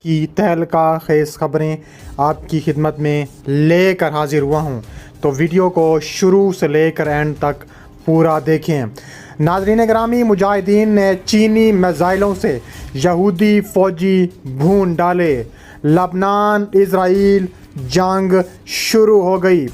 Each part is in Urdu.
کی تہلکہ خیز خبریں آپ کی خدمت میں لے کر حاضر ہوا ہوں، تو ویڈیو کو شروع سے لے کر اینڈ تک پورا دیکھیں۔ ناظرین گرامی، مجاہدین نے چینی میزائلوں سے یہودی فوجی بھون ڈالے، لبنان اسرائیل جنگ شروع ہو گئی،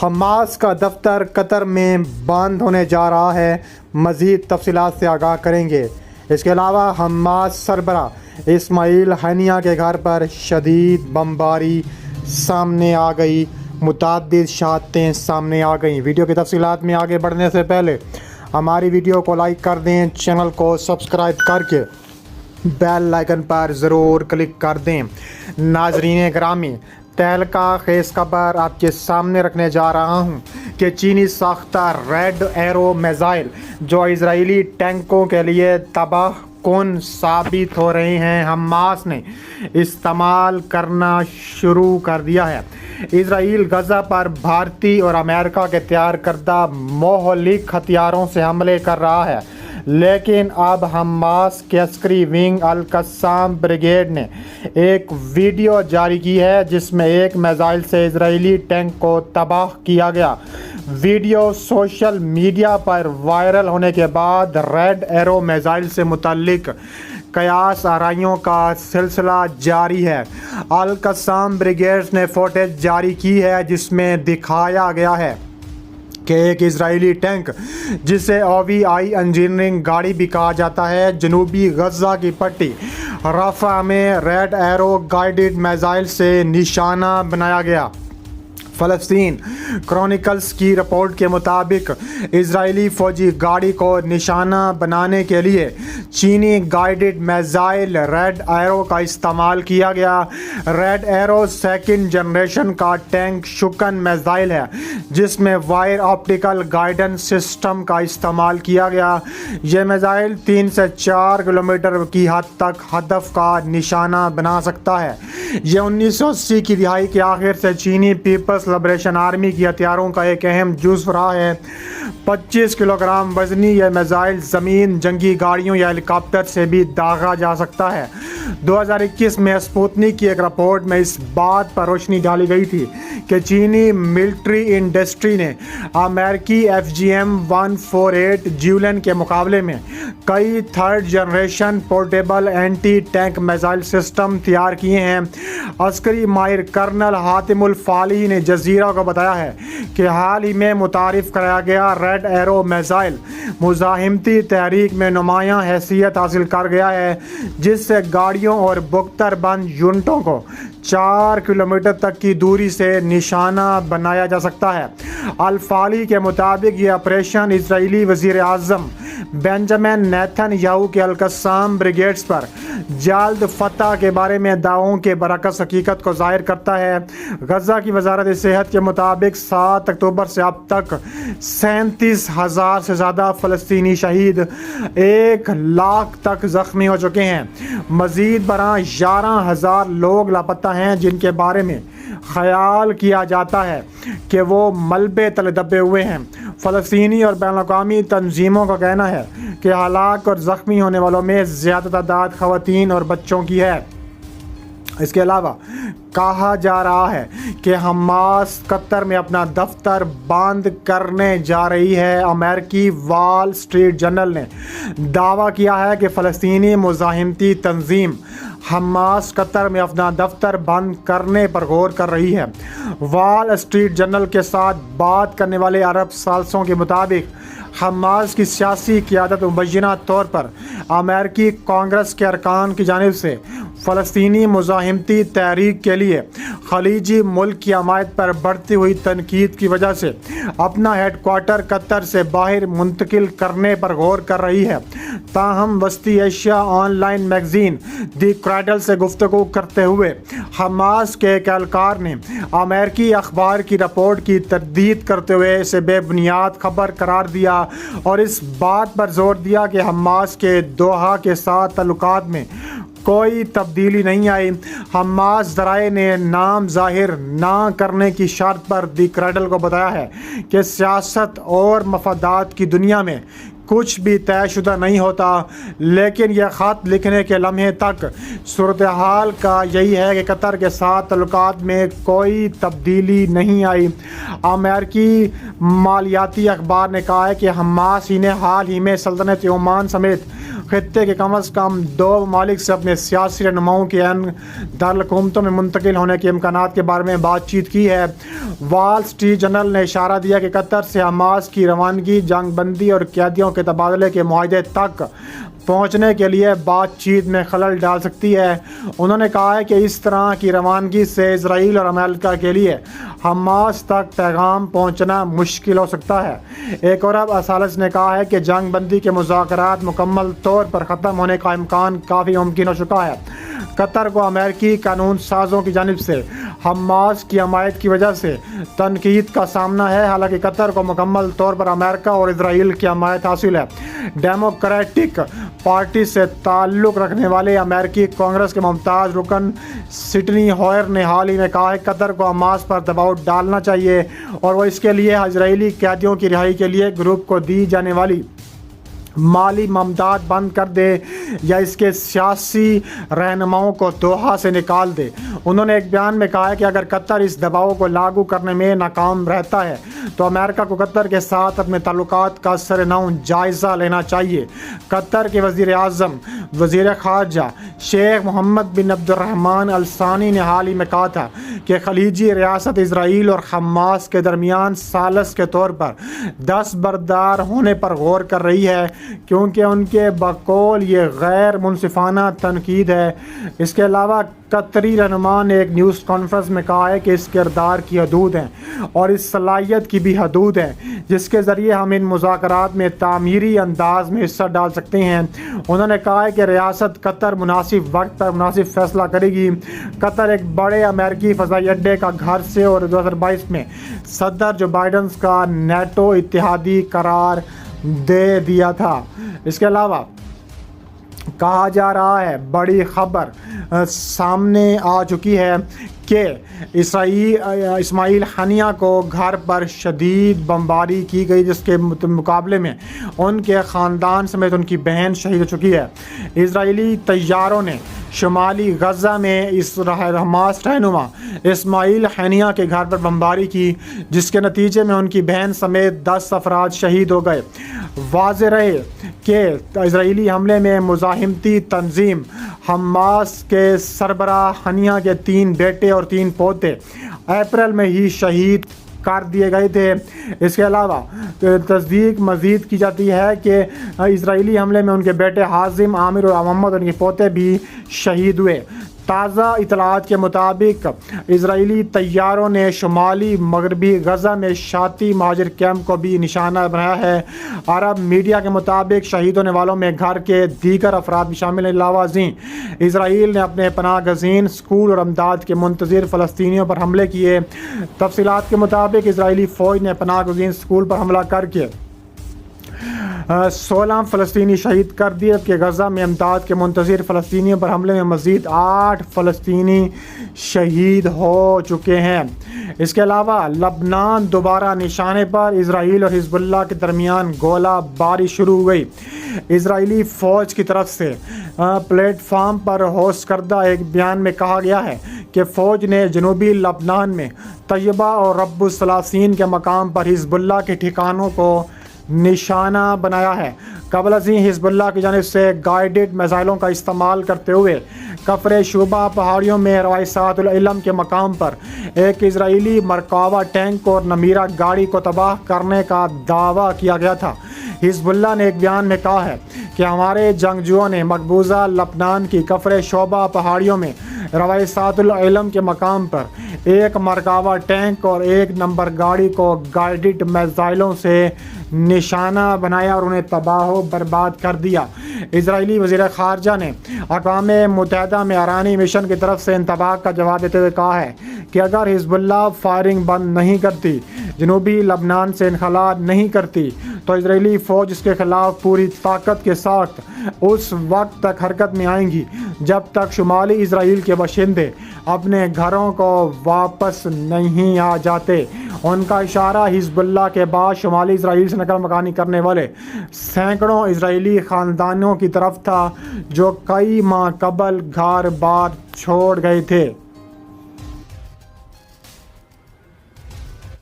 حماس کا دفتر قطر میں بند ہونے جا رہا ہے، مزید تفصیلات سے آگاہ کریں گے۔ اس کے علاوہ حماس سربراہ اسماعیل ہنیہ کے گھر پر شدید بمباری سامنے آ گئی، متعدد شہادتیں سامنے آ گئیں۔ ویڈیو کی تفصیلات میں آگے بڑھنے سے پہلے ہماری ویڈیو کو لائک کر دیں، چینل کو سبسکرائب کر کے بیل آئیکن پر ضرور کلک کر دیں۔ ناظرین گرامی، تہلکہ خیز خبر آپ کے سامنے رکھنے جا رہا ہوں کہ چینی ساختہ ریڈ ایرو میزائل جو اسرائیلی ٹینکوں کے لیے تباہ کن ثابت ہو رہے ہیں، حماس نے استعمال کرنا شروع کر دیا ہے۔ اسرائیل غزہ پر بھارتی اور امریکہ کے تیار کردہ مہلک ہتھیاروں سے حملے کر رہا ہے، لیکن اب حماس کے عسکری ونگ القسام بریگیڈ نے ایک ویڈیو جاری کی ہے جس میں ایک میزائل سے اسرائیلی ٹینک کو تباہ کیا گیا۔ ویڈیو سوشل میڈیا پر وائرل ہونے کے بعد ریڈ ایرو میزائل سے متعلق قیاس آرائیوں کا سلسلہ جاری ہے۔ القسام بریگیڈ نے فوٹیج جاری کی ہے جس میں دکھایا گیا ہے کہ ایک اسرائیلی ٹینک، جسے OVI انجینئرنگ گاڑی بھی کہا جاتا ہے، جنوبی غزہ کی پٹی رفح میں ریڈ ایرو گائیڈڈ میزائل سے نشانہ بنایا گیا۔ فلسطین کرونیکلز کی رپورٹ کے مطابق اسرائیلی فوجی گاڑی کو نشانہ بنانے کے لیے چینی گائیڈڈ میزائل ریڈ ایرو کا استعمال کیا گیا۔ ریڈ ایرو سیکنڈ جنریشن کا ٹینک شکن میزائل ہے جس میں وائر آپٹیکل گائیڈنس سسٹم کا استعمال کیا گیا۔ یہ میزائل 3 سے 4 کلومیٹر کی حد تک ہدف کا نشانہ بنا سکتا ہے۔ یہ 1980 کی دہائی کے آخر سے چینی پیپلز لبریشن آرمی کی ہتھیاروں کا ایک اہم جزو رہا ہے۔ 25 کلو گرام وزنی یہ میزائل زمین، جنگی گاڑیوں یا ہیلی کاپٹر سے بھی داغا جا سکتا ہے۔ 2021 میں اسپوتنک کی ایک رپورٹ میں اس بات پر روشنی ڈالی گئی تھی کہ چینی ملٹری انڈسٹری نے امریکی FGM-148 جیولن کے مقابلے میں کئی third generation portable anti tank missile system تیار کیے ہیں۔ عسکری ماہر کرنل حاتم الفالح نے جزیرہ کو بتایا ہے کہ حال ہی میں متعارف کرایا گیا ریڈ ایرو میزائل مزاحمتی تحریک میں نمایاں حیثیت حاصل کر گیا ہے، جس سے گاڑیوں اور بختر بند یونٹوں کو 4 کلومیٹر تک کی دوری سے نشانہ بنایا جا سکتا ہے۔ الفالح کے مطابق یہ آپریشن اسرائیلی وزیر اعظم بنجامن نیتن یاہو کے القسام بریگیڈز پر جلد فتح کے بارے میں دعووں کے برعکس حقیقت کو ظاہر کرتا ہے۔ غزہ کی وزارت صحت کے مطابق 7 اکتوبر سے اب تک 37,000 سے زیادہ فلسطینی شہید، 1 لاکھ تک زخمی ہو چکے ہیں۔ مزید برآں 11,000 لوگ لاپتہ ہیں جن کے بارے میں خیال کیا جاتا ہے کہ وہ ملبے تلے دبے ہوئے ہیں۔ فلسطینی اور بین الاقوامی تنظیموں کا کہنا ہے کہ ہلاک اور زخمی ہونے والوں میں زیادہ تعداد خواتین اور بچوں کی ہے۔ اس کے علاوہ کہا جا رہا ہے کہ حماس قطر میں اپنا دفتر بند کرنے جا رہی ہے۔ امریکی وال اسٹریٹ جرنل نے دعویٰ کیا ہے کہ فلسطینی مزاحمتی تنظیم حماس قطر میں اپنا دفتر بند کرنے پر غور کر رہی ہے۔ وال اسٹریٹ جرنل کے ساتھ بات کرنے والے عرب ثالثوں کے مطابق حماس کی سیاسی قیادت مبینہ طور پر امریکی کانگریس کے ارکان کی جانب سے فلسطینی مزاحمتی تحریک کے لیے خلیجی ملک کی حمایت پر بڑھتی ہوئی تنقید کی وجہ سے اپنا ہیڈ کوارٹر قطر سے باہر منتقل کرنے پر غور کر رہی ہے۔ تاہم وسطی Asia on line magazine the cradle سے گفتگو کرتے ہوئے حماس کے ایک اہلکار نے امریکی اخبار کی رپورٹ کی تردید کرتے ہوئے اسے بے بنیاد خبر قرار دیا اور اس بات پر زور دیا کہ حماس کے دوحہ کے ساتھ تعلقات میں کوئی تبدیلی نہیں آئی۔ حماس ذرائع نے نام ظاہر نہ کرنے کی شرط پر دی کریڈل کو بتایا ہے کہ سیاست اور مفادات کی دنیا میں کچھ بھی طے شدہ نہیں ہوتا، لیکن یہ خط لکھنے کے لمحے تک صورتحال کا یہی ہے کہ قطر کے ساتھ تعلقات میں کوئی تبدیلی نہیں آئی۔ امریکی مالیاتی اخبار نے کہا ہے کہ حماس ہی نے حال ہی میں سلطنت عمان سمیت خطے کے کم از کم 2 ممالک سے اپنے سیاسی رہنماؤں کے دارالحکومتوں میں منتقل ہونے کے امکانات کے بارے میں بات چیت کی ہے۔ وال اسٹریٹ جرنل نے اشارہ دیا کہ قطر سے حماس کی روانگی جنگ بندی اور قیدیوں کے تبادلے کے معاہدے تک پہنچنے کے لیے بات چیت میں خلل ڈال سکتی ہے۔ انہوں نے کہا ہے کہ اس طرح کی روانگی سے اسرائیل اور امریکہ کے لیے حماس تک پیغام پہنچنا مشکل ہو سکتا ہے۔ ایک اور اسالس نے کہا ہے کہ جنگ بندی کے مذاکرات مکمل طور پر ختم ہونے کا امکان کافی ممکن ہو چکا ہے۔ قطر کو امریکی قانون سازوں کی جانب سے حماس کی حمایت کی وجہ سے تنقید کا سامنا ہے، حالانکہ قطر کو مکمل طور پر امریکہ اور اسرائیل کی حمایت حاصل ہے۔ ڈیموکریٹک پارٹی سے تعلق رکھنے والے امریکی کانگریس کے ممتاز رکن سٹنی ہوئر نے حال ہی میں کہا ہے کہ قطر کو حماس پر دباؤ ڈالنا چاہیے اور وہ اس کے لیے اسرائیلی قیدیوں کی رہائی کے لیے گروپ کو دی جانے والی مالی امداد بند کر دے یا اس کے سیاسی رہنماؤں کو دوحہ سے نکال دے۔ انہوں نے ایک بیان میں کہا ہے کہ اگر قطر اس دباؤ کو لاگو کرنے میں ناکام رہتا ہے تو امریکہ کو قطر کے ساتھ اپنے تعلقات کا سرنو جائزہ لینا چاہیے۔ قطر کے وزیر اعظم وزیر خارجہ شیخ محمد بن عبد الرحمن الثانی نے حال ہی میں کہا تھا کہ خلیجی ریاست اسرائیل اور حماس کے درمیان ثالث کے طور پر دستبردار ہونے پر غور کر رہی ہے، کیونکہ ان کے بقول یہ غیر منصفانہ تنقید ہے۔ اس کے علاوہ قطری رہنما نے ایک نیوز کانفرنس میں کہا ہے کہ اس کردار کی حدود ہیں اور اس صلاحیت کی بھی حدود ہیں جس کے ذریعے ہم ان مذاکرات میں تعمیری انداز میں حصہ ڈال سکتے ہیں۔ انہوں نے کہا ہے کہ ریاست قطر مناسب وقت پر مناسب فیصلہ کرے گی۔ قطر ایک بڑے امریکی فضائی اڈے کا گھر سے اور 2022 میں صدر جو بائیڈن کا نیٹو اتحادی قرار دے دیا تھا۔ اس کے علاوہ کہا جا رہا ہے، بڑی خبر سامنے آ چکی ہے کہ اسماعیل ہنیہ کو گھر پر شدید بمباری کی گئی، جس کے مقابلے میں ان کے خاندان سمیت ان کی بہن شہید ہو چکی ہے۔ اسرائیلی طیاروں نے شمالی غزہ میں حماس رہنما اسماعیل ہنیہ کے گھر پر بمباری کی، جس کے نتیجے میں ان کی بہن سمیت 10 افراد شہید ہو گئے۔ واضح رہے کہ اسرائیلی حملے میں مزاحمتی تنظیم حماس کے سربراہ ہنیہ کے 3 بیٹے اور 3 پوتے اپریل میں ہی شہید کر دیے گئے تھے۔ اس کے علاوہ تصدیق مزید کی جاتی ہے کہ اسرائیلی حملے میں ان کے بیٹے حازم، عامر اور محمد اور ان کے پوتے بھی شہید ہوئے۔ تازہ اطلاعات کے مطابق اسرائیلی طیاروں نے شمالی مغربی غزہ میں شاتی مہاجر کیمپ کو بھی نشانہ بنایا ہے۔ عرب میڈیا کے مطابق شہید ہونے والوں میں گھر کے دیگر افراد بھی شامل ہیں۔ علاوہ ازیں اسرائیل نے اپنے پناہ گزین اسکول اور امداد کے منتظر فلسطینیوں پر حملے کیے۔ تفصیلات کے مطابق اسرائیلی فوج نے پناہ گزین اسکول پر حملہ کر کے 16 فلسطینی شہید کر دیے، جبکہ غزہ میں امداد کے منتظر فلسطینیوں پر حملے میں مزید 8 فلسطینی شہید ہو چکے ہیں۔ اس کے علاوہ لبنان دوبارہ نشانے پر، اسرائیل اور حزب اللہ کے درمیان گولہ باری شروع ہو گئی۔ اسرائیلی فوج کی طرف سے پلیٹ فارم پر ہوسٹ کردہ ایک بیان میں کہا گیا ہے کہ فوج نے جنوبی لبنان میں طیبہ اور رب الثلاثین کے مقام پر حزب اللہ کے ٹھکانوں کو نشانہ بنایا ہے۔ قبل ازیں حزب اللہ کی جانب سے گائیڈڈ میزائلوں کا استعمال کرتے ہوئے کفر شعبہ پہاڑیوں میں روایسات العلم کے مقام پر ایک اسرائیلی مرکاوا ٹینک اور نمیرہ گاڑی کو تباہ کرنے کا دعویٰ کیا گیا تھا۔ حزب اللہ نے ایک بیان میں کہا ہے کہ ہمارے جنگجوؤں نے مقبوضہ لبنان کی کفر شعبہ پہاڑیوں میں روایسات العلم کے مقام پر ایک مرکاوا ٹینک اور 1 نمبر گاڑی کو گائیڈڈ میزائلوں سے نشانہ بنایا اور انہیں تباہ و برباد کر دیا۔ اسرائیلی وزیر خارجہ نے اقوام متحدہ میں ایرانی مشن کی طرف سے انتباہ کا جواب دیتے ہوئے کہا ہے کہ اگر حزب اللہ فائرنگ بند نہیں کرتی، جنوبی لبنان سے انخلا نہیں کرتی، تو اسرائیلی فوج اس کے خلاف پوری طاقت کے ساتھ اس وقت تک حرکت میں آئیں گی جب تک شمالی اسرائیل کے باشندے اپنے گھروں کو واپس نہیں آ جاتے۔ ان کا اشارہ حزب اللہ کے بعد شمالی اسرائیل سے نقل مکانی کرنے والے سینکڑوں اسرائیلی خاندانوں کی طرف تھا جو کئی ماہ قبل گھر بار چھوڑ گئے تھے۔